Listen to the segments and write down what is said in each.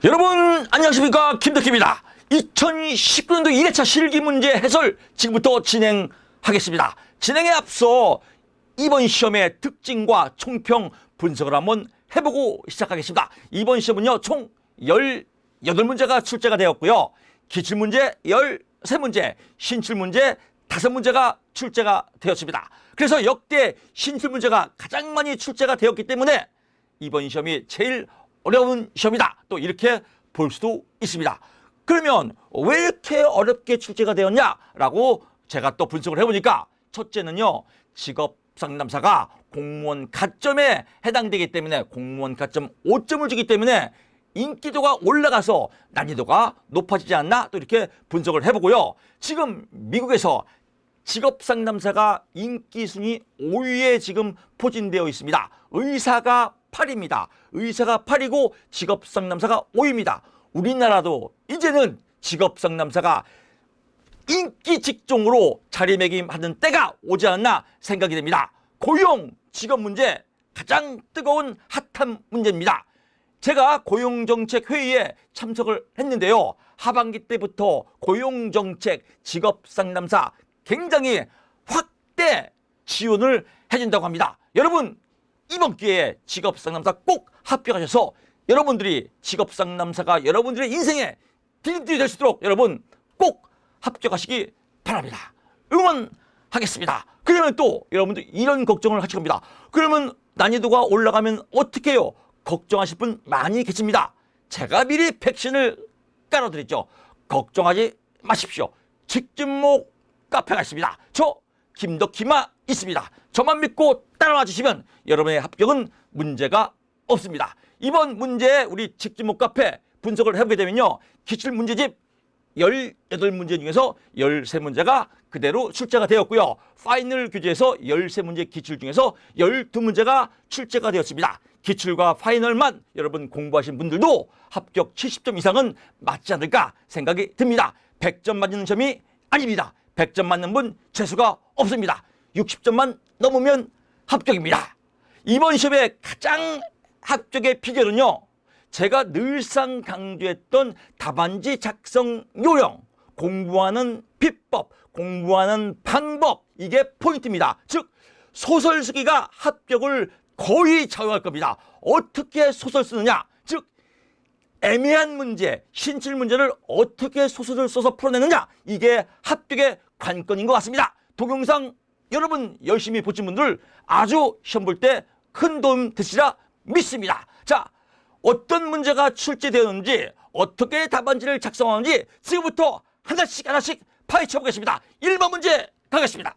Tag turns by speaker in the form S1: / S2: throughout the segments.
S1: 여러분 안녕하십니까, 김덕기입니다. 2019년도 1회차 실기문제 해설 지금부터 진행하겠습니다. 진행에 앞서 이번 시험의 특징과 총평 분석을 한번 해보고 시작하겠습니다. 이번 시험은요 총 18문제가 출제가 되었고요. 기출문제 13문제, 신출문제 5문제가 출제가 되었습니다. 그래서 역대 신출문제가 가장 많이 출제가 되었기 때문에 이번 시험이 제일 어려운 시험이다, 또 이렇게 볼 수도 있습니다. 그러면 왜 이렇게 어렵게 출제가 되었냐라고 제가 또 분석을 해보니까, 첫째는요, 직업상담사가 공무원 가점에 해당되기 때문에, 공무원 가점 5점을 주기 때문에 인기도가 올라가서 난이도가 높아지지 않나, 또 이렇게 분석을 해보고요. 지금 미국에서 직업상담사가 인기순위 5위에 지금 포진되어 있습니다. 의사가 8위입니다. 의사가 8위고 직업상담사가 5위입니다. 우리나라도 이제는 직업상담사가 인기 직종으로 자리매김하는 때가 오지 않았나 생각이 됩니다. 고용, 직업 문제 가장 뜨거운 핫한 문제입니다. 제가 고용정책회의에 참석을 했는데요. 하반기 때부터 고용정책, 직업상담사 굉장히 확대 지원을 해준다고 합니다. 여러분, 이번 기회에 직업상담사 꼭 합격하셔서 여러분들이 직업상담사가 여러분들의 인생에 디딤돌이 될 수 있도록 여러분 꼭 합격하시기 바랍니다. 응원하겠습니다. 그러면 또 여러분들 이런 걱정을 하실 겁니다. 그러면 난이도가 올라가면 어떻게 해요? 걱정하실 분 많이 계십니다. 제가 미리 백신을 깔아드렸죠. 걱정하지 마십시오. 직진목 카페가 있습니다. 저 김덕기마 있습니다. 저만 믿고 따라와 주시면 여러분의 합격은 문제가 없습니다. 이번 문제 우리 직진목 카페 분석을 해보게 되면요, 기출문제집 18문제 중에서 13문제가 그대로 출제가 되었고요. 파이널 교재에서 13문제 기출 중에서 12문제가 출제가 되었습니다. 기출과 파이널만 여러분 공부하신 분들도 합격 70점 이상은 맞지 않을까 생각이 듭니다. 100점 맞는 점이 아닙니다. 100점 맞는 분 재수가 없습니다. 60점만 넘으면 합격입니다. 이번 시험의 가장 합격의 비결은요, 제가 늘상 강조했던 답안지 작성 요령, 공부하는 비법, 공부하는 방법, 이게 포인트입니다. 즉 소설 쓰기가 합격을 거의 좌우할 겁니다. 어떻게 소설 쓰느냐, 즉 애매한 문제, 신출 문제를 어떻게 소설을 써서 풀어내느냐, 이게 합격의 관건인 것 같습니다. 동영상 여러분 열심히 보신 분들 아주 시험 볼 때 큰 도움 되시리라 믿습니다. 자, 어떤 문제가 출제되었는지, 어떻게 답안지를 작성하는지 지금부터 하나씩 파헤쳐 보겠습니다. 1번 문제 가겠습니다.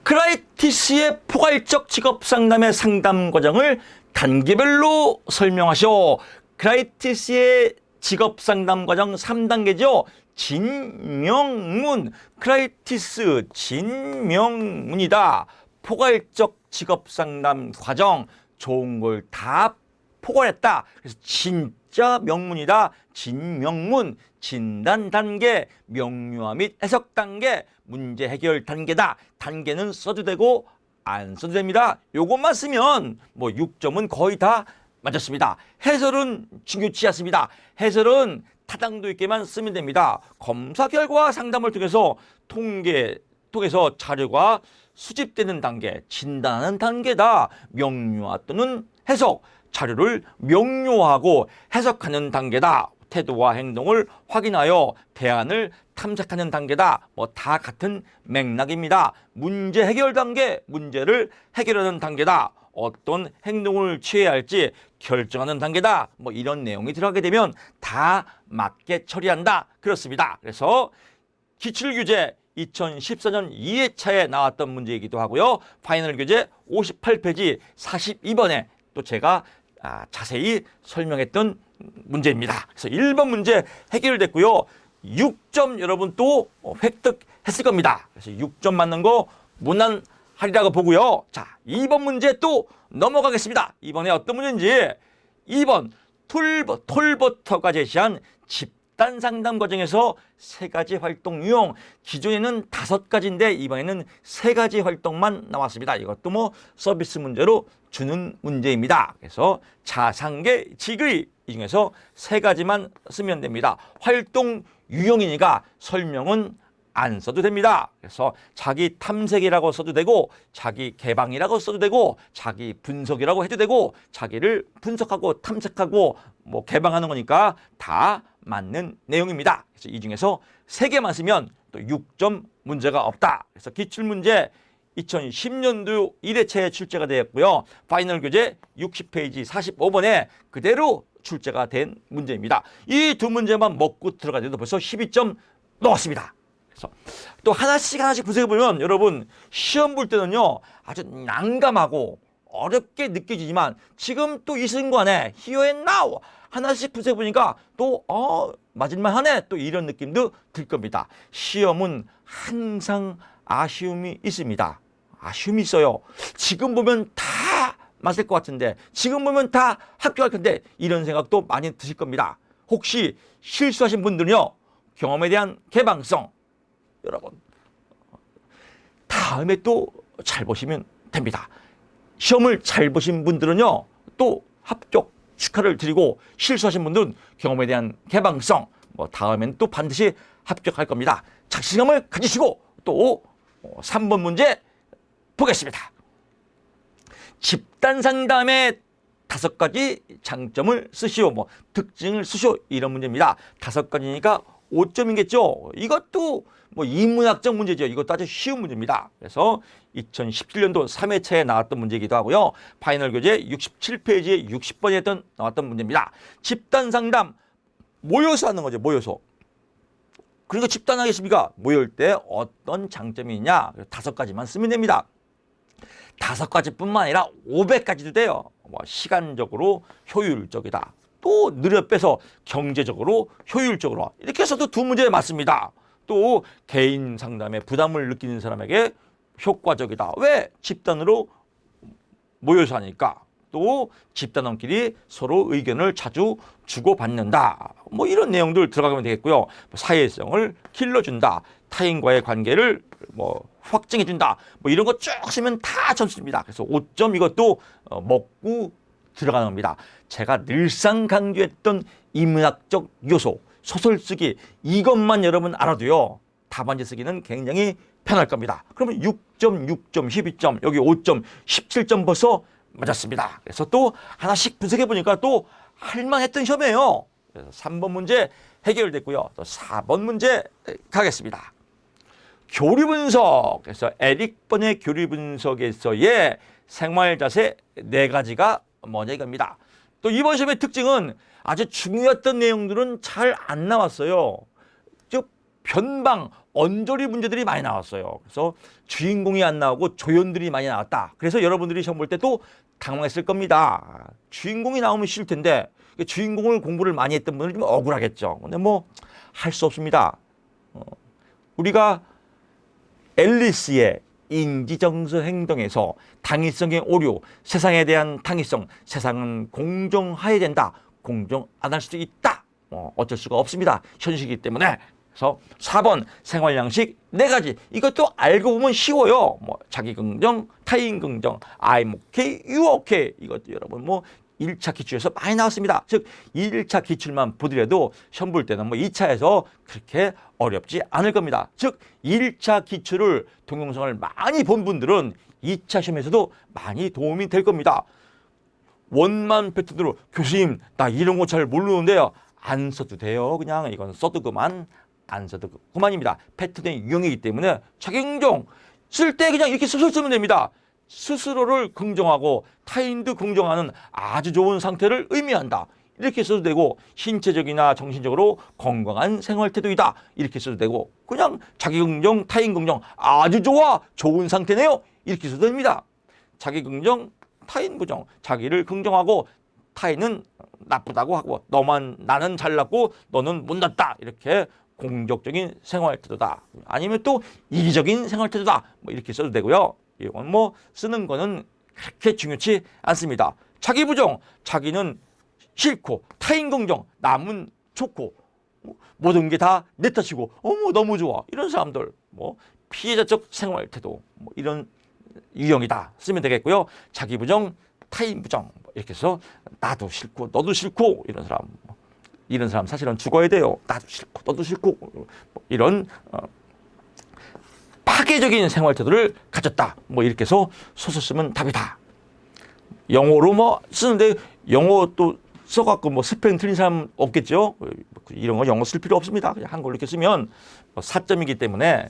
S1: 크라이티스의 포괄적 직업상담의 상담 과정을 단계별로 설명하시오. 크라이티스의 직업상담 과정 3단계죠. 진명문, 크라이티스 진명문이다. 포괄적 직업상담 과정, 좋은 걸 다 포괄했다. 그래서 진짜 명문이다. 진명문, 진단 단계, 명료화 및 해석 단계, 문제 해결 단계다. 단계는 써도 되고 안 써도 됩니다. 요것만 쓰면 뭐 6점은 거의 다 맞았습니다. 해설은 중요치 않습니다. 해설은 타당도 있게만 쓰면 됩니다. 검사 결과 상담을 통해서 통해서 자료가 수집되는 단계, 진단하는 단계다. 명료화 또는 해석, 자료를 명료하고 해석하는 단계다. 태도와 행동을 확인하여 대안을 탐색하는 단계다. 뭐 다 같은 맥락입니다. 문제 해결 단계, 문제를 해결하는 단계다. 어떤 행동을 취해야 할지 결정하는 단계다. 뭐 이런 내용이 들어가게 되면 다 맞게 처리한다. 그렇습니다. 그래서 기출규제 2014년 2회차에 나왔던 문제이기도 하고요. 파이널 교재 58페이지 42번에 또 제가 자세히 설명했던 문제입니다. 그래서 1번 문제 해결됐고요. 6점 여러분 또 획득했을 겁니다. 그래서 6점 맞는 거 무난하리라고 보고요. 자, 2번 문제 또 넘어가겠습니다. 이번에 어떤 문제인지, 2번 톨버터가 제시한 집단 집단 상담 과정에서 3가지 활동 유형, 기존에는 5가지인데 이번에는 3가지 활동만 나왔습니다. 이것도 뭐 서비스 문제로 주는 문제입니다. 그래서 자상계, 직의 이 중에서 3가지만 쓰면 됩니다. 활동 유형이니까 설명은 안 써도 됩니다. 그래서 자기 탐색이라고 써도 되고, 자기 개방이라고 써도 되고, 자기 분석이라고 해도 되고, 자기를 분석하고 탐색하고 뭐 개방하는 거니까 다 맞는 내용입니다. 그래서 이 중에서 3개만 쓰면 또 6점 문제가 없다. 그래서 기출문제 2010년도 1회차에 출제가 되었고요. 파이널 교재 60페이지 45번에 그대로 출제가 된 문제입니다. 이 2문제만 먹고 들어가는데도 벌써 12점 넣었습니다. 그래서 또 하나씩 분석해 보면 여러분 시험 볼 때는요 아주 난감하고 어렵게 느껴지지만 지금 또 이 순간에 here and now 하나씩 분석해 보니까 또 맞을만 하네 또 이런 느낌도 들 겁니다. 시험은 항상 아쉬움이 있습니다. 아쉬움이 있어요. 지금 보면 다 맞을 것 같은데, 지금 보면 다 합격할 텐데 이런 생각도 많이 드실 겁니다. 혹시 실수하신 분들은요 경험에 대한 개방성, 여러분 다음에 또 잘 보시면 됩니다. 시험을 잘 보신 분들은요 또 합격 축하를 드리고, 실수하신 분들은 경험에 대한 개방성, 뭐 다음엔 또 반드시 합격할 겁니다. 자신감을 가지시고 또 3번 문제 보겠습니다. 집단 상담의 5가지 장점을 쓰시오, 뭐 특징을 쓰시오 이런 문제입니다. 5가지니까 5점이겠죠. 이것도 뭐 인문학적 문제죠. 이것도 아주 쉬운 문제입니다. 그래서 2017년도 3회차에 나왔던 문제이기도 하고요. 파이널 교재 67페이지에 60번에 나왔던 문제입니다. 집단 상담 모여서 하는 거죠. 모여서. 그러니까 집단하겠습니까? 모일 때 어떤 장점이 있냐? 5가지만 쓰면 됩니다. 5가지뿐만 아니라 500가지도 돼요. 뭐 시간적으로 효율적이다. 또 느려 빼서 경제적으로 효율적으로 이렇게 해서도 2문제에 맞습니다. 또 개인 상담에 부담을 느끼는 사람에게 효과적이다. 왜? 집단으로 모여서 하니까. 또 집단원끼리 서로 의견을 자주 주고받는다. 뭐 이런 내용들 들어가면 되겠고요. 사회성을 길러준다. 타인과의 관계를 뭐 확증해준다. 뭐 이런 거 쭉 쓰면 다 점수입니다. 그래서 5점 이것도 먹고 들어가는 겁니다. 제가 늘상 강조했던 인문학적 요소, 소설 쓰기 이것만 여러분 알아도요. 답안지 쓰기는 굉장히 편할 겁니다. 그러면 6점, 6점, 12점, 여기 5점, 17점 벌써 맞았습니다. 그래서 또 하나씩 분석해 보니까 또 할만했던 시험이에요. 그래서 3번 문제 해결됐고요. 또 4번 문제 가겠습니다. 교리 분석. 그래서 에릭 번의 교리 분석에서의 생활 자세 4가지가 뭐냐 이겁니다. 또 이번 시험의 특징은 아주 중요했던 내용들은 잘 안 나왔어요. 즉 변방, 언저리 문제들이 많이 나왔어요. 그래서 주인공이 안 나오고 조연들이 많이 나왔다. 그래서 여러분들이 시험 볼 때 또 당황했을 겁니다. 주인공이 나오면 쉬울 텐데 주인공을 공부를 많이 했던 분은 좀 억울하겠죠. 근데 뭐 할 수 없습니다. 우리가 앨리스의 인지정서 행동에서 당위성의 오류, 세상에 대한 당위성, 세상은 공정해야 된다. 공정 안 할 수도 있다. 어쩔 수가 없습니다. 현실이기 때문에. 그래서 4번 생활 양식 4가지. 이것도 알고 보면 쉬워요. 뭐 자기 긍정, 타인 긍정, I'm okay, you okay. 이것도 여러분 뭐 1차 기출에서 많이 나왔습니다. 즉 1차 기출만 보더라도 시험 볼 때는 뭐 2차에서 그렇게 어렵지 않을 겁니다. 즉 1차 기출을 동영상을 많이 본 분들은 2차 시험에서도 많이 도움이 될 겁니다. 원만 패턴으로 교수님 나 이런 거 잘 모르는데요. 안 써도 돼요. 그냥 이건 써도 그만, 안 써도 그만입니다. 패턴의 유형이기 때문에 자기 긍정 쓸 때 그냥 이렇게 스스로 쓰면 됩니다. 스스로를 긍정하고 타인도 긍정하는 아주 좋은 상태를 의미한다. 이렇게 써도 되고 신체적이나 정신적으로 건강한 생활 태도이다. 이렇게 써도 되고 그냥 자기 긍정, 타인 긍정 아주 좋아, 좋은 상태네요. 이렇게 써도 됩니다. 자기 긍정, 타인 부정, 자기를 긍정하고 타인은 나쁘다고 하고 나는 잘났고 너는 못났다. 이렇게 공적적인 생활 태도다. 아니면 또 이기적인 생활 태도다. 뭐 이렇게 써도 되고요. 이건 뭐 쓰는 거는 그렇게 중요치 않습니다. 자기 부정, 자기는 싫고 타인 긍정, 남은 좋고 모든 게 다 내 탓이고 어머 너무 좋아 이런 사람들 뭐 피해자적 생활 태도 뭐 이런 유형이다 쓰면 되겠고요. 자기 부정, 타인 부정 이렇게 해서 나도 싫고 너도 싫고 이런 사람 사실은 죽어야 돼요. 나도 싫고 너도 싫고 뭐 이런 파괴적인 생활 태도를 가졌다. 뭐 이렇게 해서 소설 쓰면 답이다. 영어로 뭐 쓰는데 영어 또 써갖고 뭐 스펠링 틀린 사람 없겠죠? 이런 거 영어 쓸 필요 없습니다. 그냥 한글로 이렇게 쓰면 4점이기 때문에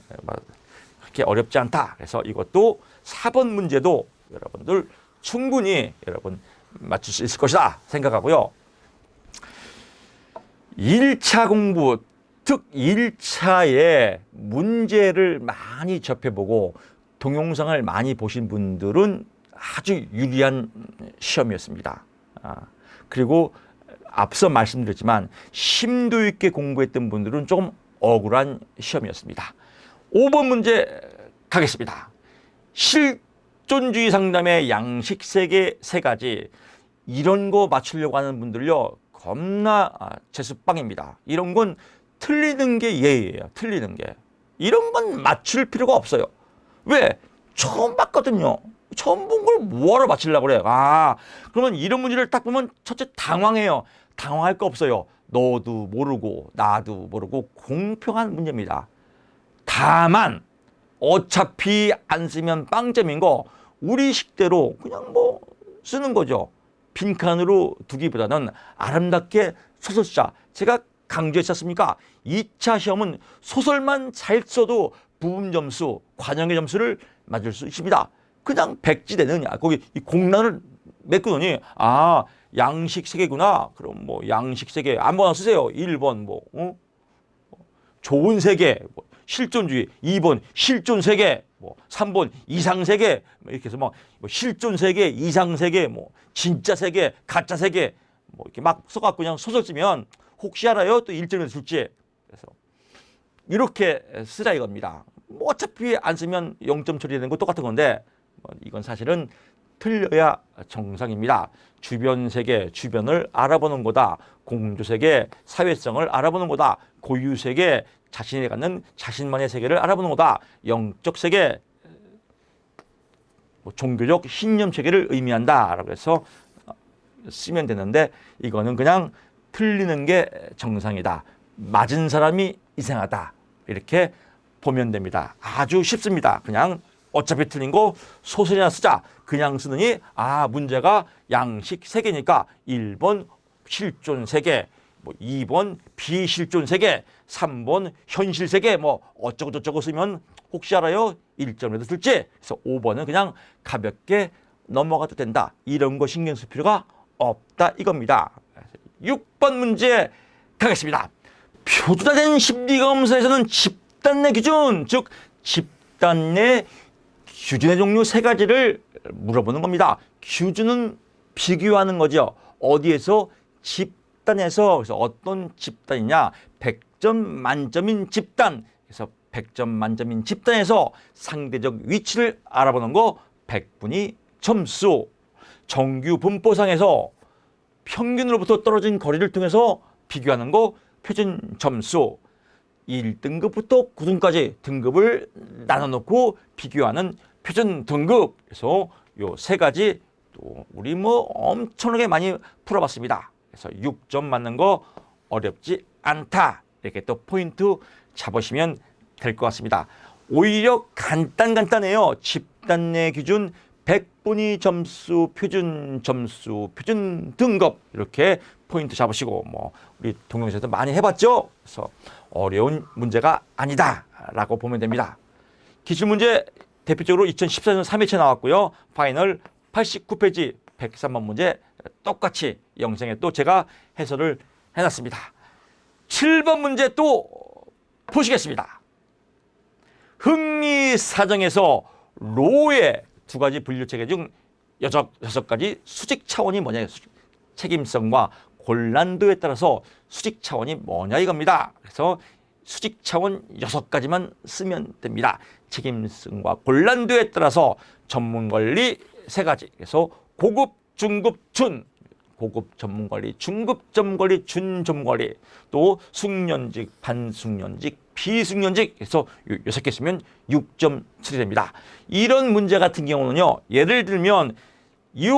S1: 그렇게 어렵지 않다. 그래서 이것도 4번 문제도 여러분들 충분히 여러분 맞출 수 있을 것이다 생각하고요. 1차 공부, 특 1차에 문제를 많이 접해보고 동영상을 많이 보신 분들은 아주 유리한 시험이었습니다. 그리고 앞서 말씀드렸지만 심도 있게 공부했던 분들은 조금 억울한 시험이었습니다. 5번 문제 가겠습니다. 실존주의 상담의 양식 세계 3가지 이런 거 맞추려고 하는 분들요 겁나 제수빵입니다. 이런 건 틀리는 게 예의예요. 틀리는 게. 이런 건 맞출 필요가 없어요. 왜? 처음 봤거든요. 처음 본 걸 뭐하러 맞추려고 그래요. 그러면 이런 문제를 딱 보면 첫째 당황해요. 당황할 거 없어요. 너도 모르고 나도 모르고 공평한 문제입니다. 다만 어차피 안 쓰면 빵점인 거 우리 식대로 그냥 뭐 쓰는 거죠. 빈칸으로 두기보다는 아름답게 소설 쓰자. 제가 강조했지 않습니까? 2차 시험은 소설만 잘 써도 부분 점수, 관영의 점수를 맞을 수 있습니다. 그냥 백지되느냐. 거기 이 공란을 메꾸더니 양식 3개구나. 그럼 뭐 양식 3개 아무거나 쓰세요. 1번 뭐 좋은 3개, 뭐 실존주의, 2번 실존 3개, 뭐 3번 이상 3개 이렇게 해서 뭐 실존 3개, 이상 3개, 뭐 진짜 3개, 가짜 3개 뭐 이렇게 막 써갖고 그냥 소설 쓰면 혹시 알아요? 또 1점에서 줄지. 그래서 이렇게 쓰라 이겁니다. 뭐 어차피 안 쓰면 0점 처리되는 거 똑같은 건데 이건 사실은 틀려야 정상입니다. 주변 세계, 주변을 알아보는 거다. 공조 세계, 사회성을 알아보는 거다. 고유 세계, 자신이 갖는 자신만의 세계를 알아보는 거다. 영적 세계, 종교적 신념 체계를 의미한다. 라고 해서 쓰면 되는데 이거는 그냥 틀리는 게 정상이다. 맞은 사람이 이상하다. 이렇게 보면 됩니다. 아주 쉽습니다. 그냥 어차피 틀린 거 소설이나 쓰자. 그냥 쓰느니 문제가 양식 3개니까 1번 실존 3개, 뭐 2번 비실존 3개, 3번 현실 3개 뭐 어쩌고 저쩌고 쓰면 혹시 알아요? 1점이라도 줄지. 그래서 5번은 그냥 가볍게 넘어가도 된다. 이런 거 신경 쓸 필요가 없다 이겁니다. 6번 문제 가겠습니다. 표준화된 심리검사에서는 집단 내 기준, 즉 집단 내 기준의 종류 3가지를 물어보는 겁니다. 기준은 비교하는 거죠. 어디에서? 집단에서. 그래서 어떤 집단이냐? 100점 만점인 집단. 그래서 100점 만점인 집단에서 상대적 위치를 알아보는 거 100분위 점수. 정규 분포상에서 평균으로부터 떨어진 거리를 통해서 비교하는 거 표준 점수. 1등급부터 9등까지 등급을 나눠놓고 비교하는 표준 등급. 그래서 요 3가지 또 우리 뭐 엄청나게 많이 풀어봤습니다. 그래서 6점 맞는 거 어렵지 않다. 이렇게 또 포인트 잡으시면 될 것 같습니다. 오히려 간단해요. 집단 내 기준 100분위 점수, 표준 점수, 표준 등급 이렇게 포인트 잡으시고 뭐 우리 동영상에서 많이 해봤죠. 그래서 어려운 문제가 아니다라고 보면 됩니다. 기출문제 대표적으로 2014년 3회차 나왔고요. 파이널 89페이지 103번 문제 똑같이 영상에 또 제가 해설을 해놨습니다. 7번 문제 또 보시겠습니다. 흥미사정에서 로의 2가지 분류체계 중 6가지 수직 차원이 뭐냐. 책임성과 곤란도에 따라서 수직 차원이 뭐냐 이겁니다. 그래서 수직 차원 6가지만 쓰면 됩니다. 책임성과 곤란도에 따라서 전문관리 3가지. 그래서 고급, 중급, 준. 고급 전문관리, 중급 전문관리, 준전문관리, 또 숙련직, 반숙련직, 비숙련직 해서 6개 쓰면 6점 처리됩니다. 이런 문제 같은 경우는요. 예를 들면 이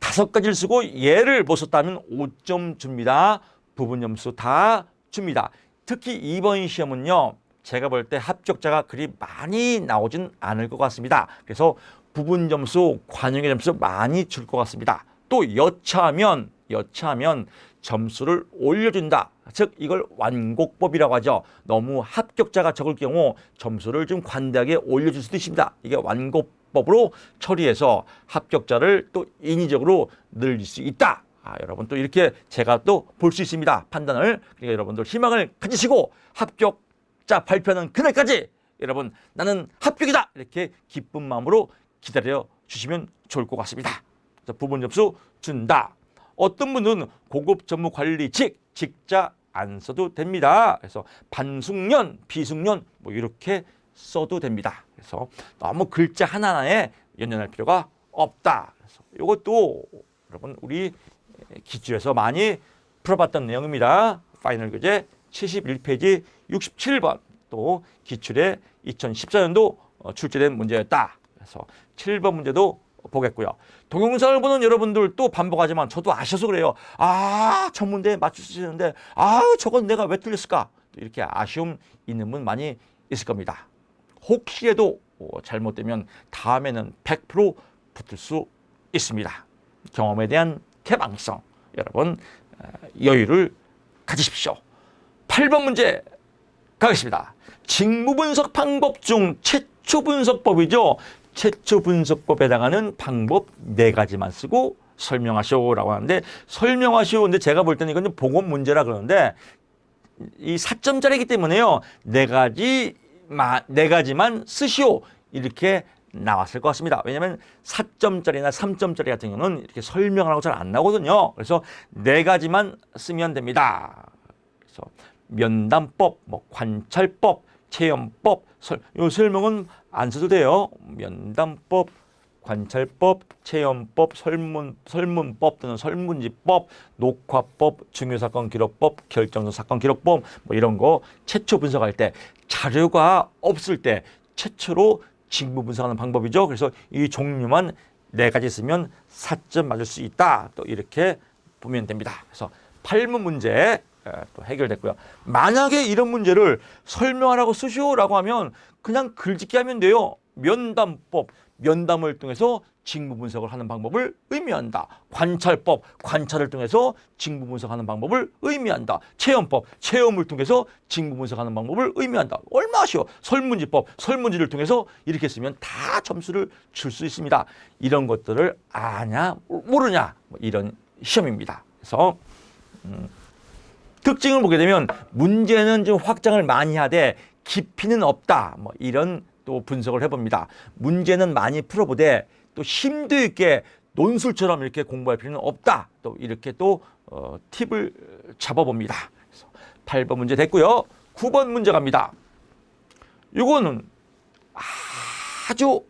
S1: 5가지를 쓰고 예를 못 썼다면 5점 줍니다. 부분 점수 다 줍니다. 특히 이번 시험은요. 제가 볼 때 합격자가 그리 많이 나오진 않을 것 같습니다. 그래서 부분 점수, 관용의 점수 많이 줄 것 같습니다. 또 여차하면 점수를 올려준다. 즉 이걸 완곡법이라고 하죠. 너무 합격자가 적을 경우 점수를 좀 관대하게 올려줄 수도 있습니다. 이게 완곡법으로 처리해서 합격자를 또 인위적으로 늘릴 수 있다. 여러분 또 이렇게 제가 또 볼 수 있습니다. 판단을. 그러니까 여러분들 희망을 가지시고 합격자 발표하는 그날까지 여러분 나는 합격이다. 이렇게 기쁜 마음으로 기다려 주시면 좋을 것 같습니다. 부분 점수 준다. 어떤 분은 고급 전문 관리직, 직자 안 써도 됩니다. 그래서 반숙련, 비숙련 뭐 이렇게 써도 됩니다. 그래서 너무 글자 하나하나에 연연할 필요가 없다. 그래서 이것도 여러분 우리 기출에서 많이 풀어봤던 내용입니다. 파이널 교재 71페이지 67번 또 기출에 2014년도 출제된 문제였다. 그래서 7번 문제도 보겠고요. 동영상을 보는 여러분들 또 반복하지만 저도 아셔서 그래요. 저 문제 맞출 수 있는데 저건 내가 왜 틀렸을까? 이렇게 아쉬움 있는 분 많이 있을 겁니다. 혹시라도 잘못되면 다음에는 100% 붙을 수 있습니다. 경험에 대한 개방성 여러분 여유를 가지십시오. 8번 문제 가겠습니다. 직무 분석 방법 중 최초 분석법이죠. 최초 분석법에 해당하는 방법 4가지만 쓰고 설명하시오라고 하는데 설명하시오. 근데 제가 볼 때는 이건 복원 문제라 그러는데 이 4점짜리이기 때문에요. 4가지만 쓰시오. 이렇게 나왔을 것 같습니다. 왜냐하면 4점짜리나 3점짜리 같은 경우는 이렇게 설명을 하고 잘 안 나오거든요. 그래서 4가지만 쓰면 됩니다. 그래서 면담법, 관찰법, 체험법, 이 설명은 안 써도 돼요. 면담법, 관찰법, 체험법, 설문법 또는 설문지법, 녹화법, 중요사건 기록법, 결정적 사건 기록법 뭐 이런 거 최초 분석할 때 자료가 없을 때 최초로 직무 분석하는 방법이죠. 그래서 이 종류만 4가지 쓰면 4점 맞을 수 있다. 또 이렇게 보면 됩니다. 그래서 8문 문제 또 해결됐고요. 만약에 이런 문제를 설명하라고 쓰시오라고 하면 그냥 글짓기 하면 돼요. 면담법, 면담을 통해서 직무 분석을 하는 방법을 의미한다. 관찰법, 관찰을 통해서 직무 분석하는 방법을 의미한다. 체험법, 체험을 통해서 직무 분석하는 방법을 의미한다. 얼마 아쉬워. 설문지법, 설문지를 통해서 이렇게 쓰면 다 점수를 줄 수 있습니다. 이런 것들을 아냐 모르냐 이런 시험입니다. 그래서 특징을 보게 되면 문제는 좀 확장을 많이 하되 깊이는 없다. 이런 또 분석을 해봅니다. 문제는 많이 풀어보되 또 심도 있게 논술처럼 이렇게 공부할 필요는 없다. 또 이렇게 또 팁을 잡아봅니다. 그래서 8번 문제 됐고요. 9번 문제 갑니다. 이거는 아주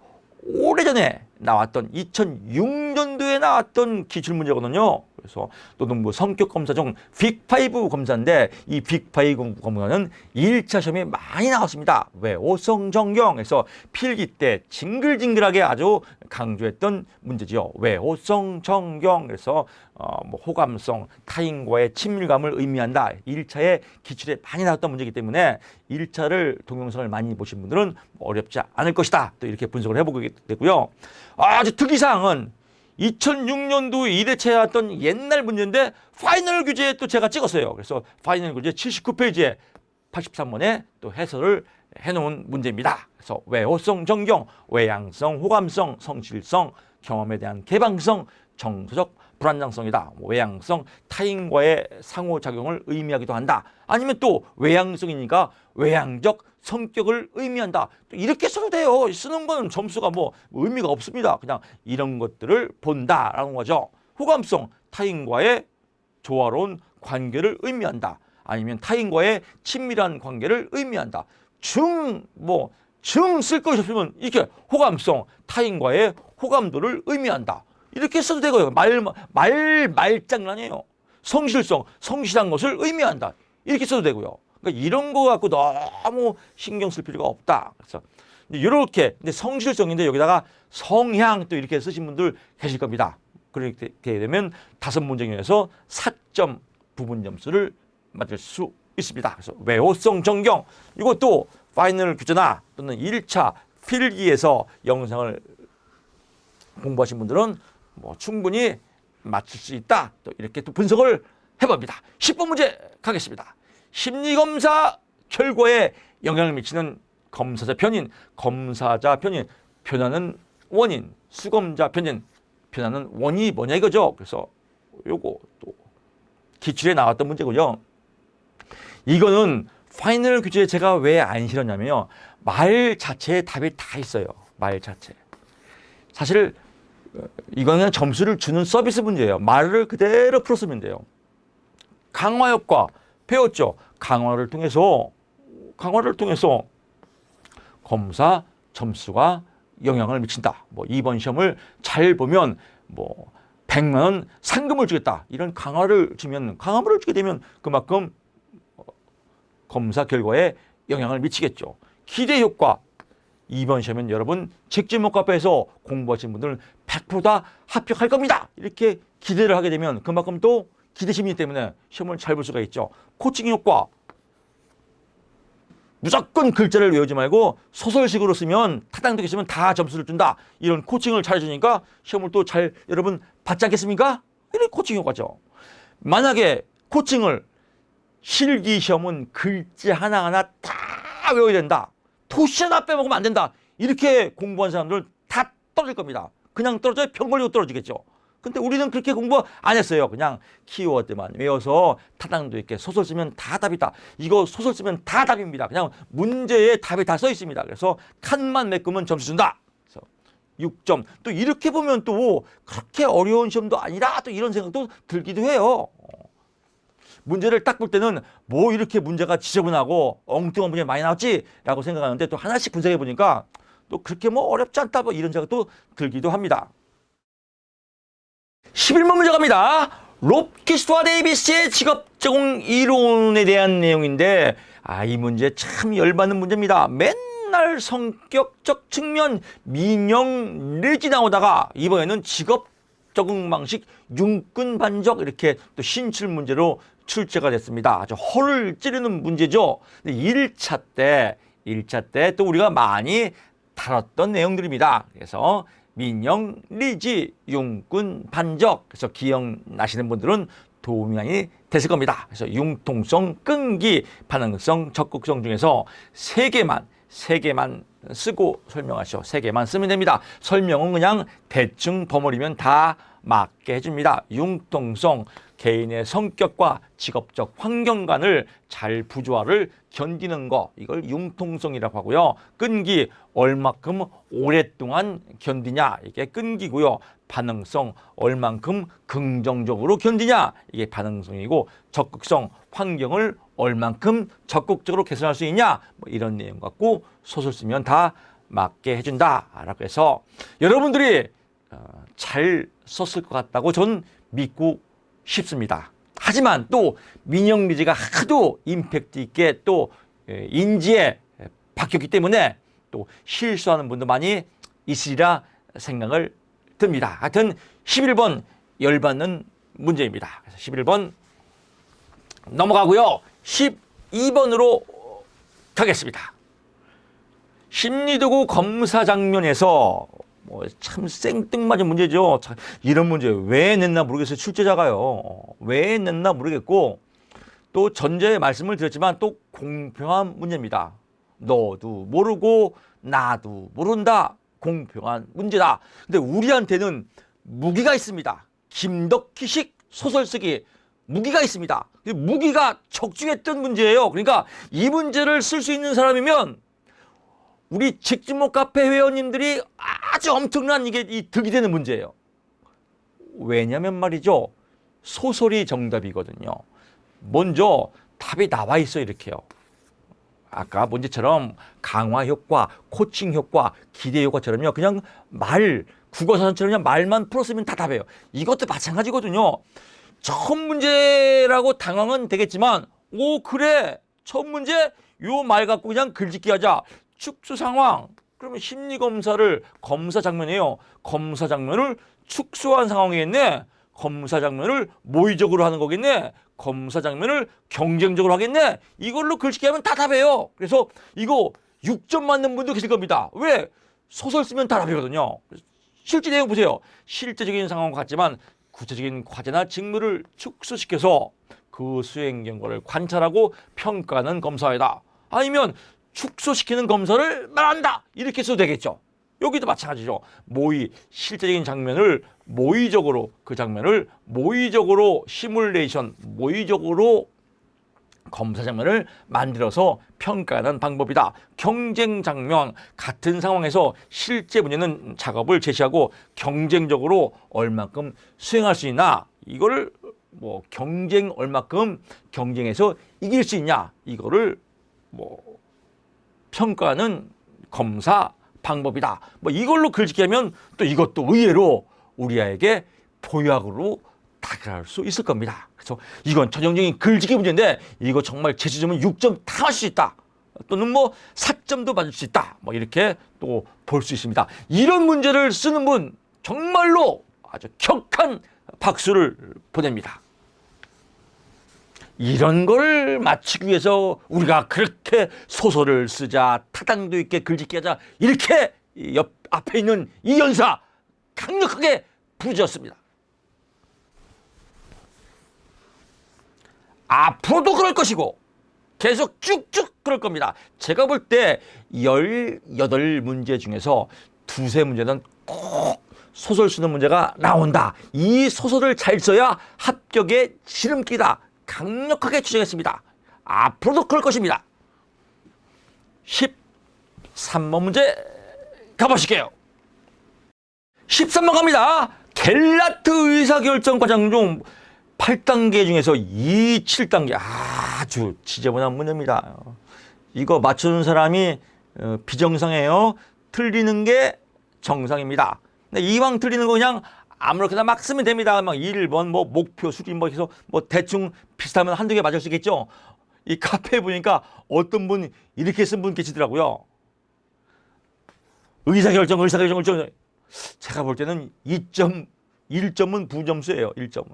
S1: 오래전에 나왔던 2006년도에 나왔던 기출문제거든요. 그래서 노동부 성격검사 중 빅5 검사인데 이 빅5 검사는 1차 시험에 많이 나왔습니다. 외호성 정경에서 필기 때 징글징글하게 아주 강조했던 문제지요. 외호성 정경. 그래서 호감성, 타인과의 친밀감을 의미한다. 1차에 기출에 많이 나왔던 문제이기 때문에 1차를 동영상을 많이 보신 분들은 어렵지 않을 것이다. 또 이렇게 분석을 해보게 되고요. 아주 특이사항은 2006년도 2대체에 나왔던 옛날 문제인데 파이널 교재에 또 제가 찍었어요. 그래서 파이널 교재 79페이지에 83번에 또 해설을 해놓은 문제입니다. 그래서 외호성 정경, 외향성, 호감성, 성실성, 경험에 대한 개방성, 정서적 불안정성이다. 외향성, 타인과의 상호작용을 의미하기도 한다. 아니면 또 외향성이니까 외향적 성격을 의미한다. 이렇게 써도 돼요. 쓰는 건 점수가 의미가 없습니다. 그냥 이런 것들을 본다라는 거죠. 호감성, 타인과의 조화로운 관계를 의미한다. 아니면 타인과의 친밀한 관계를 의미한다. 중 쓸 것이 없으면 이렇게 호감성, 타인과의 호감도를 의미한다. 이렇게 써도 되고요. 말장난이에요. 성실한 것을 의미한다. 이렇게 써도 되고요. 그러니까 이런 거 갖고 너무 신경 쓸 필요가 없다. 그래서 이렇게 근데 성실성인데 여기다가 성향 또 이렇게 쓰신 분들 계실 겁니다. 그렇게 되면 5문제 중에서 4점 부분 점수를 맞을 수 있습니다. 그래서 외호성 정경 이것도 파이널 퀴즈나 또는 1차 필기에서 영상을 공부하신 분들은 뭐 충분히 맞출 수 있다. 또 이렇게 또 분석을 해봅니다. 10번 문제 가겠습니다. 심리검사 결과에 영향을 미치는 검사자 편인, 변하는 원인, 수검자 편인, 변하는 원인이 뭐냐 이거죠. 그래서 요거 또 기출에 나왔던 문제고요. 이거는 파이널 퀴즈에 제가 왜 안 실었냐면요. 말 자체에 답이 다 있어요. 말 자체. 사실 이거는 그냥 점수를 주는 서비스 문제예요. 말을 그대로 풀었으면 돼요. 강화 효과 배웠죠. 강화를 통해서 검사 점수가 영향을 미친다. 뭐 이번 시험을 잘 보면 뭐 100만 원 상금을 주겠다. 이런 강화를 주게 되면 그만큼 검사 결과에 영향을 미치겠죠. 기대 효과. 이번 시험은 여러분 직진목합에서 공부하신 분들은 100% 다 합격할 겁니다. 이렇게 기대를 하게 되면 그만큼 또 기대심이기 때문에 시험을 잘 볼 수가 있죠. 코칭 효과. 무조건 글자를 외우지 말고 소설식으로 쓰면 타당되게 쓰면 다 점수를 준다. 이런 코칭을 잘해주니까 시험을 또 잘 여러분 받지 않겠습니까? 이런 코칭 효과죠. 만약에 코칭을 실기 시험은 글자 하나하나 다 외워야 된다. 토시 하나 빼먹으면 안 된다. 이렇게 공부한 사람들 다 떨어질 겁니다. 그냥 떨어져야 병 걸리고 떨어지겠죠. 근데 우리는 그렇게 공부 안 했어요. 그냥 키워드만 외워서 타당도 있게 소설 쓰면 다 답이다. 이거 소설 쓰면 다 답입니다. 그냥 문제에 답이 다 써 있습니다. 그래서 칸만 메꾸면 점수 준다. 그래서 6점. 또 이렇게 보면 또 그렇게 어려운 시험도 아니라 또 이런 생각도 들기도 해요. 문제를 딱 볼 때는 뭐 이렇게 문제가 지저분하고 엉뚱한 문제 많이 나왔지? 라고 생각하는데 또 하나씩 분석해 보니까 또 그렇게 뭐 어렵지 않다 뭐 이런 생각도 들기도 합니다. 11번 문제 갑니다. 롭키스와 데이비스의 직업 제공 이론에 대한 내용인데 이 문제 참 열받는 문제입니다. 맨날 성격적 측면 민영 내지 나오다가 이번에는 직업 적응 방식 융근 반적 이렇게 또 신출 문제로 출제가 됐습니다. 아주 허를 찌르는 문제죠. 근데 1차 때 또 우리가 많이 다뤘던 내용들입니다. 그래서 민영, 리지, 융근, 반적. 그래서 기억나시는 분들은 도움이 많이 됐을 겁니다. 그래서 융통성, 끈기, 반응성, 적극성 중에서 3개만 쓰고 설명하시오. 3개만 쓰면 됩니다. 설명은 그냥 대충 버무리면 다 맞게 해줍니다. 융통성, 개인의 성격과 직업적 환경관을 잘 부조화를 견디는 거, 이걸 융통성이라고 하고요. 끈기, 얼마큼 오랫동안 견디냐, 이게 끈기고요. 반응성, 얼만큼 긍정적으로 견디냐, 이게 반응성이고, 적극성, 환경을 얼만큼 적극적으로 개선할 수 있냐, 뭐 이런 내용 갖고 소설 쓰면 다 맞게 해준다라고 해서 여러분들이 잘 썼을 것 같다고 전 믿고 싶습니다. 하지만 또 민영 리지가 하도 임팩트 있게 또 인지에 박혔기 때문에 또 실수하는 분도 많이 있으리라 생각을 듭니다. 하여튼 11번 열받는 문제입니다. 그래서 11번 넘어가고요. 12번으로 가겠습니다. 심리도구 검사 장면에서 참 생뚱맞은 문제죠. 이런 문제 왜 냈나 모르겠어요. 출제자가요. 왜 냈나 모르겠고 또 전제에 말씀을 드렸지만 또 공평한 문제입니다. 너도 모르고 나도 모른다. 공평한 문제다. 근데 우리한테는 무기가 있습니다. 김덕희식 소설 쓰기 무기가 있습니다. 무기가 적중했던 문제예요. 그러니까 이 문제를 쓸 수 있는 사람이면 우리 직진목 카페 회원님들이 아주 엄청난 이게 득이 되는 문제예요. 왜냐면 말이죠. 소설이 정답이거든요. 먼저 답이 나와 있어 이렇게요. 아까 문제처럼 강화 효과, 코칭 효과, 기대 효과처럼요. 그냥 말 국어사전처럼 그냥 말만 풀었으면 다 답해요. 이것도 마찬가지거든요. 처음 문제라고 당황은 되겠지만, 오, 그래. 처음 문제? 요 말 갖고 그냥 글짓기 하자. 축소 상황. 그러면 심리검사를 검사 장면이에요. 검사 장면을 축소한 상황이겠네. 검사 장면을 모의적으로 하는 거겠네. 검사 장면을 경쟁적으로 하겠네. 이걸로 글짓기 하면 다 답해요. 그래서 이거 6점 맞는 분도 계실 겁니다. 왜? 소설 쓰면 다 답이거든요. 실제 내용 보세요. 실제적인 상황과 같지만 구체적인 과제나 직무를 축소시켜서 그 수행 경과를 관찰하고 평가하는 검사이다. 아니면 축소시키는 검사를 말한다. 이렇게 써도 되겠죠. 여기도 마찬가지죠. 실제적인 장면을 모의적으로, 그 장면을 모의적으로 시뮬레이션, 모의적으로 검사 장면을 만들어서 평가하는 방법이다. 경쟁 장면, 같은 상황에서 실제 문제는 작업을 제시하고 경쟁적으로 얼만큼 수행할 수 있나, 이거를 경쟁 얼만큼 경쟁해서 이길 수 있냐, 이거를 평가하는 검사 방법이다. 이걸로 글짓기 하면 또 이것도 의외로 우리 아이에게 보약으로 다가갈 수 있을 겁니다. 그래서 이건 전형적인 글짓기 문제인데 이거 정말 제시점은 6점 다 맞을 수 있다. 또는 4점도 맞을 수 있다. 이렇게 또 볼 수 있습니다. 이런 문제를 쓰는 분 정말로 아주 격한 박수를 보냅니다. 이런 걸 맞추기 위해서 우리가 그렇게 소설을 쓰자, 타당도 있게 글짓기 하자, 이렇게 옆 앞에 있는 이 연사 강력하게 부르짖었습니다. 앞으로도 그럴 것이고 계속 쭉쭉 그럴 겁니다. 제가 볼 때 18문제 중에서 두세 문제는 꼭 소설 쓰는 문제가 나온다. 이 소설을 잘 써야 합격의 지름길이다. 강력하게 주장했습니다. 앞으로도 그럴 것입니다. 13번 문제 가보실게요. 13번 갑니다. 갤라트 의사결정 과정 중 8단계 중에서 이 7단계 아주 지저분한 문제입니다. 이거 맞추는 사람이 비정상이에요. 틀리는 게 정상입니다. 근데 이왕 틀리는 거 그냥 아무렇게나 막 쓰면 됩니다. 1번 목표 수리 해서 대충 비슷하면 한두 개 맞을 수 있겠죠. 이 카페에 보니까 어떤 분 이렇게 쓴 분 계시더라고요. 의사결정. 제가 볼 때는 2점, 1점은 부점수예요. 1점은.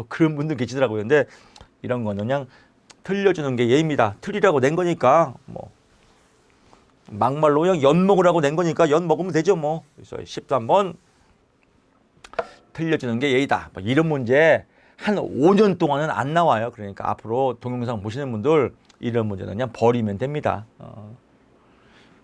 S1: 그런 분들 계시더라고요. 근데 이런 거는 그냥 틀려주는 게 예입니다. 틀리라고 낸 거니까 막말로 그냥 연 먹으라고 낸 거니까 연 먹으면 되죠. 그래서 13번 틀려주는 게 예의다. 이런 문제 한 5년 동안은 안 나와요. 그러니까 앞으로 동영상 보시는 분들 이런 문제는 그냥 버리면 됩니다.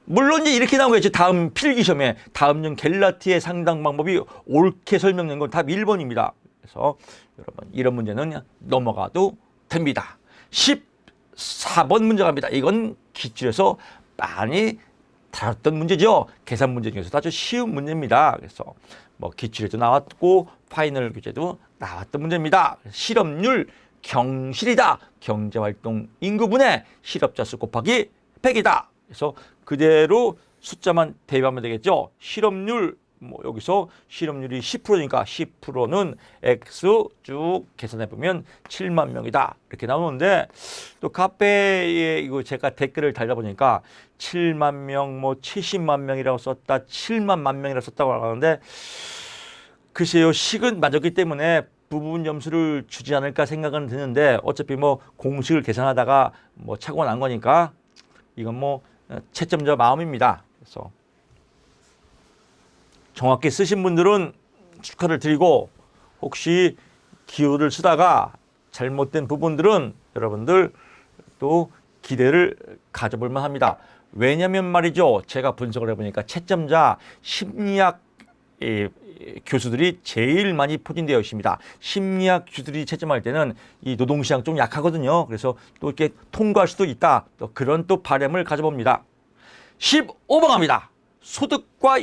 S1: 물론 이제 이렇게 나오겠죠. 다음 필기시험에 다음 년 갤라트의 상당 방법이 옳게 설명된 건 답 1번입니다. 그래서 여러분 이런 문제는 그냥 넘어가도 됩니다. 14번 문제 갑니다. 이건 기출에서 많이 다뤘던 문제죠. 계산 문제 중에서도 아주 쉬운 문제입니다. 그래서 기출에도 나왔고 파이널 교재도 나왔던 문제입니다. 실업률 경실이다. 경제활동 인구분의 실업자 수 곱하기 100이다. 그래서 그대로 숫자만 대입하면 되겠죠. 실업률 여기서 실업률이 10%니까 10%는 X 쭉 계산해 보면 7만 명이다. 이렇게 나오는데 또 카페에 이거 제가 댓글을 달려보니까 7만 명, 70만 명이라고 썼다, 7만 만 명이라고 썼다고 하는데 글쎄요, 식은 맞았기 때문에 부분 점수를 주지 않을까 생각은 드는데 어차피 공식을 계산하다가 착오가 난 거니까 이건 채점자 마음입니다. 그래서 정확히 쓰신 분들은 축하를 드리고 혹시 기호를 쓰다가 잘못된 부분들은 여러분들 또 기대를 가져볼 만합니다. 왜냐면 말이죠. 제가 분석을 해보니까 채점자 심리학 교수들이 제일 많이 포진되어 있습니다. 심리학 교수들이 채점할 때는 이 노동시장 좀 약하거든요. 그래서 또 이렇게 통과할 수도 있다. 또 그런 또 바람을 가져봅니다. 15번 갑니다. 소득과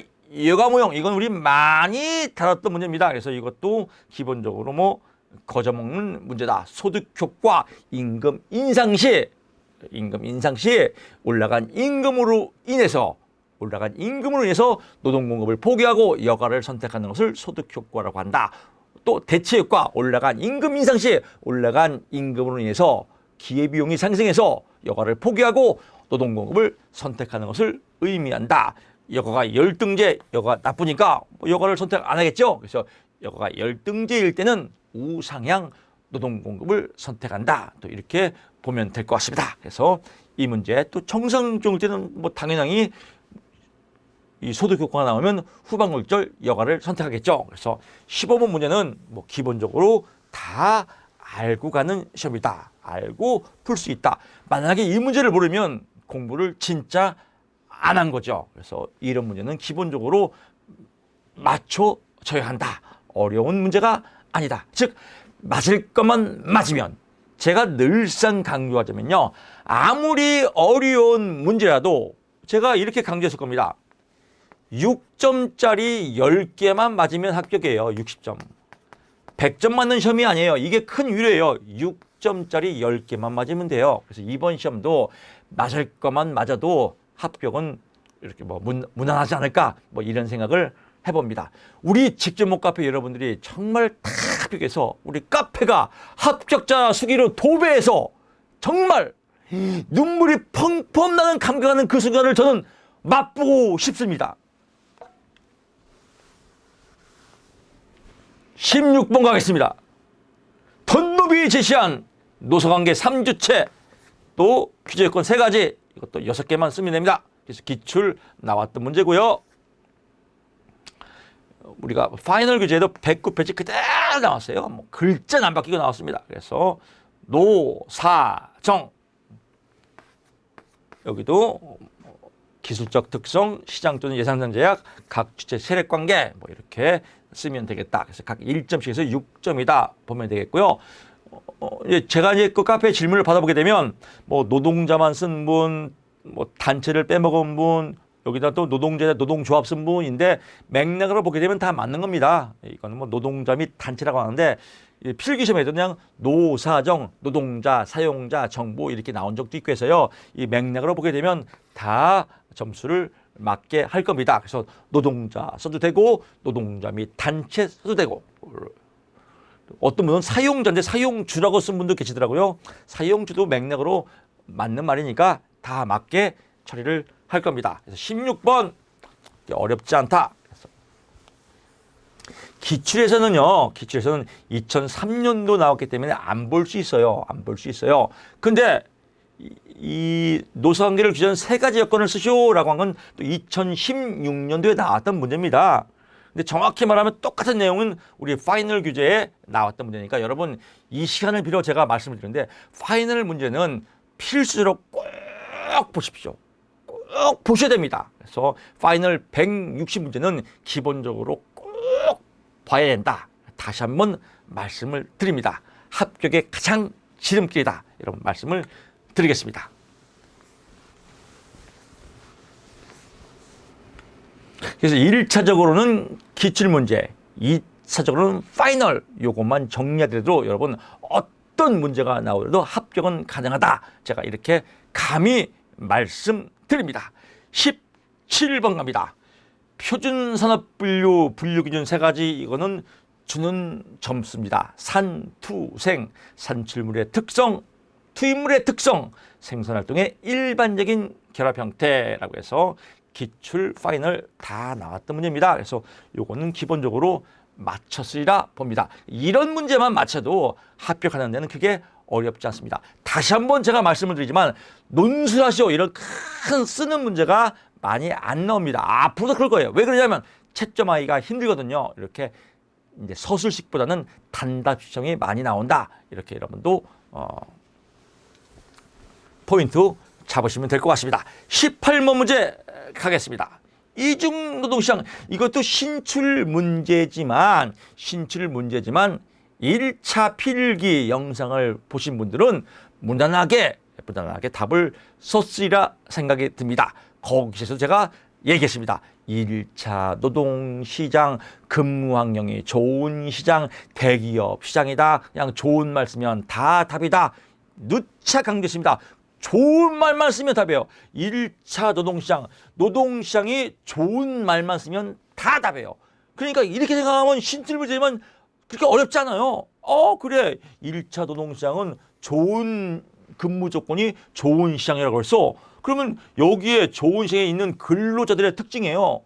S1: 여가 모형. 이건 우리 많이 다뤘던 문제입니다. 그래서 이것도 기본적으로 거저먹는 문제다. 소득 효과, 임금 인상 시 올라간 임금으로 인해서 올라간 임금으로 인해서 노동 공급을 포기하고 여가를 선택하는 것을 소득 효과라고 한다. 또 대체 효과, 올라간 임금 인상 시 올라간 임금으로 인해서 기회비용이 상승해서 여가를 포기하고 노동 공급을 선택하는 것을 의미한다. 여가가 열등제, 여가가 나쁘니까 여가를 선택 안 하겠죠. 그래서 여가가 열등제일 때는 우상향 노동 공급을 선택한다. 또 이렇게 보면 될 것 같습니다. 그래서 이 문제 또 정상적일 때는 뭐 당연히 이 소득 효과가 나오면 후반골절 여가를 선택하겠죠. 그래서 15번 문제는 뭐 기본적으로 다 알고 가는 시험이다. 알고 풀 수 있다. 만약에 이 문제를 모르면 공부를 진짜 안 한 거죠. 그래서 이런 문제는 기본적으로 맞춰줘야 한다. 어려운 문제가 아니다. 즉 맞을 것만 맞으면, 제가 늘상 강조하자면요, 아무리 어려운 문제라도 제가 이렇게 강조했을 겁니다. 6점짜리 10개만 맞으면 합격이에요. 60점. 100점 맞는 시험이 아니에요. 이게 큰 위로예요. 6점짜리 10개만 맞으면 돼요. 그래서 이번 시험도 맞을 것만 맞아도 합격은 이렇게 뭐 무난하지 않을까, 뭐 이런 생각을 해봅니다. 우리 직전목 카페 여러분들이 정말 다 합격해서 우리 카페가 합격자 수기로 도배해서 정말 눈물이 펑펑 나는 감격하는 그 순간을 저는 맛보고 싶습니다. 16번 가겠습니다. 던노비 제시한 노사관계 3주체, 또 퀴즈 요건 3가지, 이것도 6개만 쓰면 됩니다. 그래서 기출 나왔던 문제고요. 우리가 파이널 교재에도 109페이지 그대로 나왔어요. 뭐 글자는 안 바뀌고 나왔습니다. 그래서 노사정, 여기도 기술적 특성, 시장 또는 예상상 제약, 각 주체 세력 관계, 뭐 이렇게 쓰면 되겠다. 그래서 각 1점씩에서 6점이다 보면 되겠고요. 제가 이제 그 카페에 질문을 받아보게 되면 뭐 노동자만 쓴 분, 뭐 단체를 빼먹은 분, 여기다 또 노동자, 노동조합 쓴 분인데 맥락으로 보게 되면 다 맞는 겁니다. 이거는 뭐 노동자 및 단체라고 하는데 필기시험에도 그냥 노사정, 노동자, 사용자, 정보 이렇게 나온 적도 있고 해서요. 이 맥락으로 보게 되면 다 점수를 맞게 할 겁니다. 그래서 노동자 써도 되고 노동자 및 단체 써도 되고, 어떤 분은 사용자인데 사용주라고 쓴 분도 계시더라고요. 사용주도 맥락으로 맞는 말이니까 다 맞게 처리를 할 겁니다. 그래서 16번 어렵지 않다. 그래서 기출에서는 2003년도 나왔기 때문에 안 볼 수 있어요. 안 볼 수 있어요. 근데 이 노사관계를 규정한 3가지 여건을 쓰시오라고 한 건 또 2016년도에 나왔던 문제입니다. 근데 정확히 말하면 똑같은 내용은 우리 파이널 규제에 나왔던 문제니까 여러분 이 시간을 빌어 제가 말씀을 드리는데 파이널 문제는 필수적으로 꼭 보십시오. 꼭 보셔야 됩니다. 그래서 파이널 160문제는 기본적으로 꼭 봐야 된다. 다시 한번 말씀을 드립니다. 합격의 가장 지름길이다. 이런 말씀을 드리겠습니다. 그래서 1차적으로는 기출문제, 2차적으로는 파이널, 요것만 정리하더라도 여러분 어떤 문제가 나오더라도 합격은 가능하다. 제가 이렇게 감히 말씀드립니다. 17번 갑니다. 표준산업분류 분류기준 3가지, 이거는 주는 점수입니다. 산, 투, 생, 산출물의 특성, 투입물의 특성, 생산활동의 일반적인 결합 형태라고 해서 기출, 파이널 다 나왔던 문제입니다. 그래서 요거는 기본적으로 맞췄으리라 봅니다. 이런 문제만 맞춰도 합격하는 데는 크게 어렵지 않습니다. 다시 한번 제가 말씀을 드리지만 논술하시오 이런 큰 쓰는 문제가 많이 안 나옵니다. 앞으로도 그럴 거예요. 왜 그러냐면 채점하기가 힘들거든요. 이렇게 이제 서술식보다는 단답 시험이 많이 나온다. 이렇게 여러분도 포인트 잡으시면 될 것 같습니다. 18번 문제 가겠습니다. 이중노동시장, 이것도 신출 문제지만 1차 필기 영상을 보신 분들은 무난하게 답을 썼으리라 생각이 듭니다. 거기서 제가 얘기했습니다. 1차 노동시장, 근무환경이 좋은 시장, 대기업 시장이다. 그냥 좋은 말 쓰면 다 답이다. 누차 강조했습니다. 좋은 말만 쓰면 답이에요. 1차 노동시장, 노동시장이 좋은 말만 쓰면 다 답이에요. 그러니까 이렇게 생각하면 신출물제면 그렇게 어렵지 않아요. 그래. 1차 노동시장은 좋은 근무 조건이 좋은 시장이라고 했어. 그러면 여기에 좋은 시장에 있는 근로자들의 특징이에요.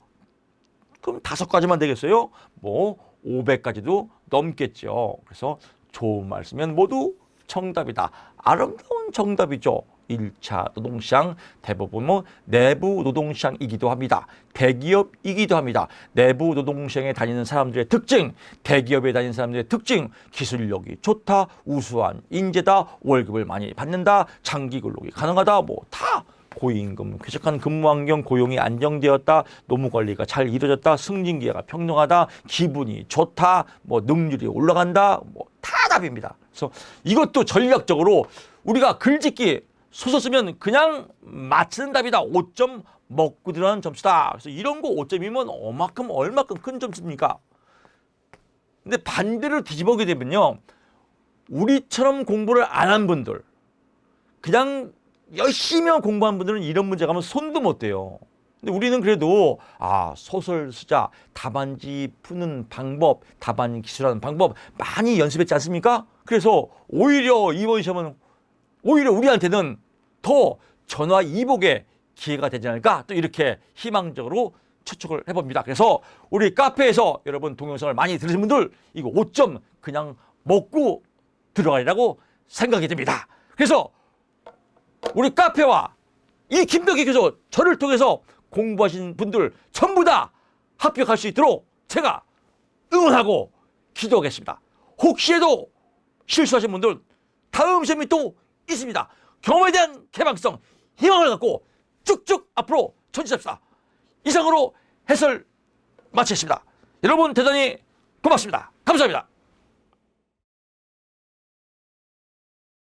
S1: 그럼 5가지만 되겠어요? 뭐 500가지도 넘겠죠. 그래서 좋은 말 쓰면 모두 정답이다. 아름다운 정답이죠. 1차 노동시장 대부분은 내부 노동시장이기도 합니다. 대기업이기도 합니다. 내부 노동시장에 다니는 사람들의 특징, 대기업에 다니는 사람들의 특징, 기술력이 좋다, 우수한 인재다, 월급을 많이 받는다, 장기 근록이 가능하다, 뭐 다 고임금, 쾌적한 근무 환경, 고용이 안정되었다, 노무 관리가 잘 이루어졌다, 승진 기회가 평등하다, 기분이 좋다, 뭐 능률이 올라간다, 뭐 다 답입니다. 그래서 이것도 전략적으로 우리가 글짓기 소설 쓰면 그냥 맞히는 답이다. 5점 먹고 들어가는 점수다. 그래서 이런 거 5점이면 얼마큼 큰 점수입니까? 근데 반대로 뒤집어보게 되면요. 우리처럼 공부를 안 한 분들, 그냥 열심히 공부한 분들은 이런 문제 가면 손도 못 대요. 근데 우리는 그래도 소설 쓰자, 답안지 푸는 방법, 답안 기술하는 방법 많이 연습했지 않습니까? 그래서 오히려 이번 시험은 오히려 우리한테는 더 전화위복의 기회가 되지 않을까, 또 이렇게 희망적으로 추측을 해봅니다. 그래서 우리 카페에서 여러분 동영상을 많이 들으신 분들 이거 5점 그냥 먹고 들어가리라고 생각이 됩니다. 그래서 우리 카페와 이 김덕희 교수 저를 통해서 공부하신 분들 전부 다 합격할 수 있도록 제가 응원하고 기도하겠습니다. 혹시라도 실수하신 분들 다음 시험이 또 있습니다. 경험에 대한 개방성, 희망을 갖고 쭉쭉 앞으로 전진합시다. 이상으로 해설 마치겠습니다. 여러분 대단히 고맙습니다. 감사합니다.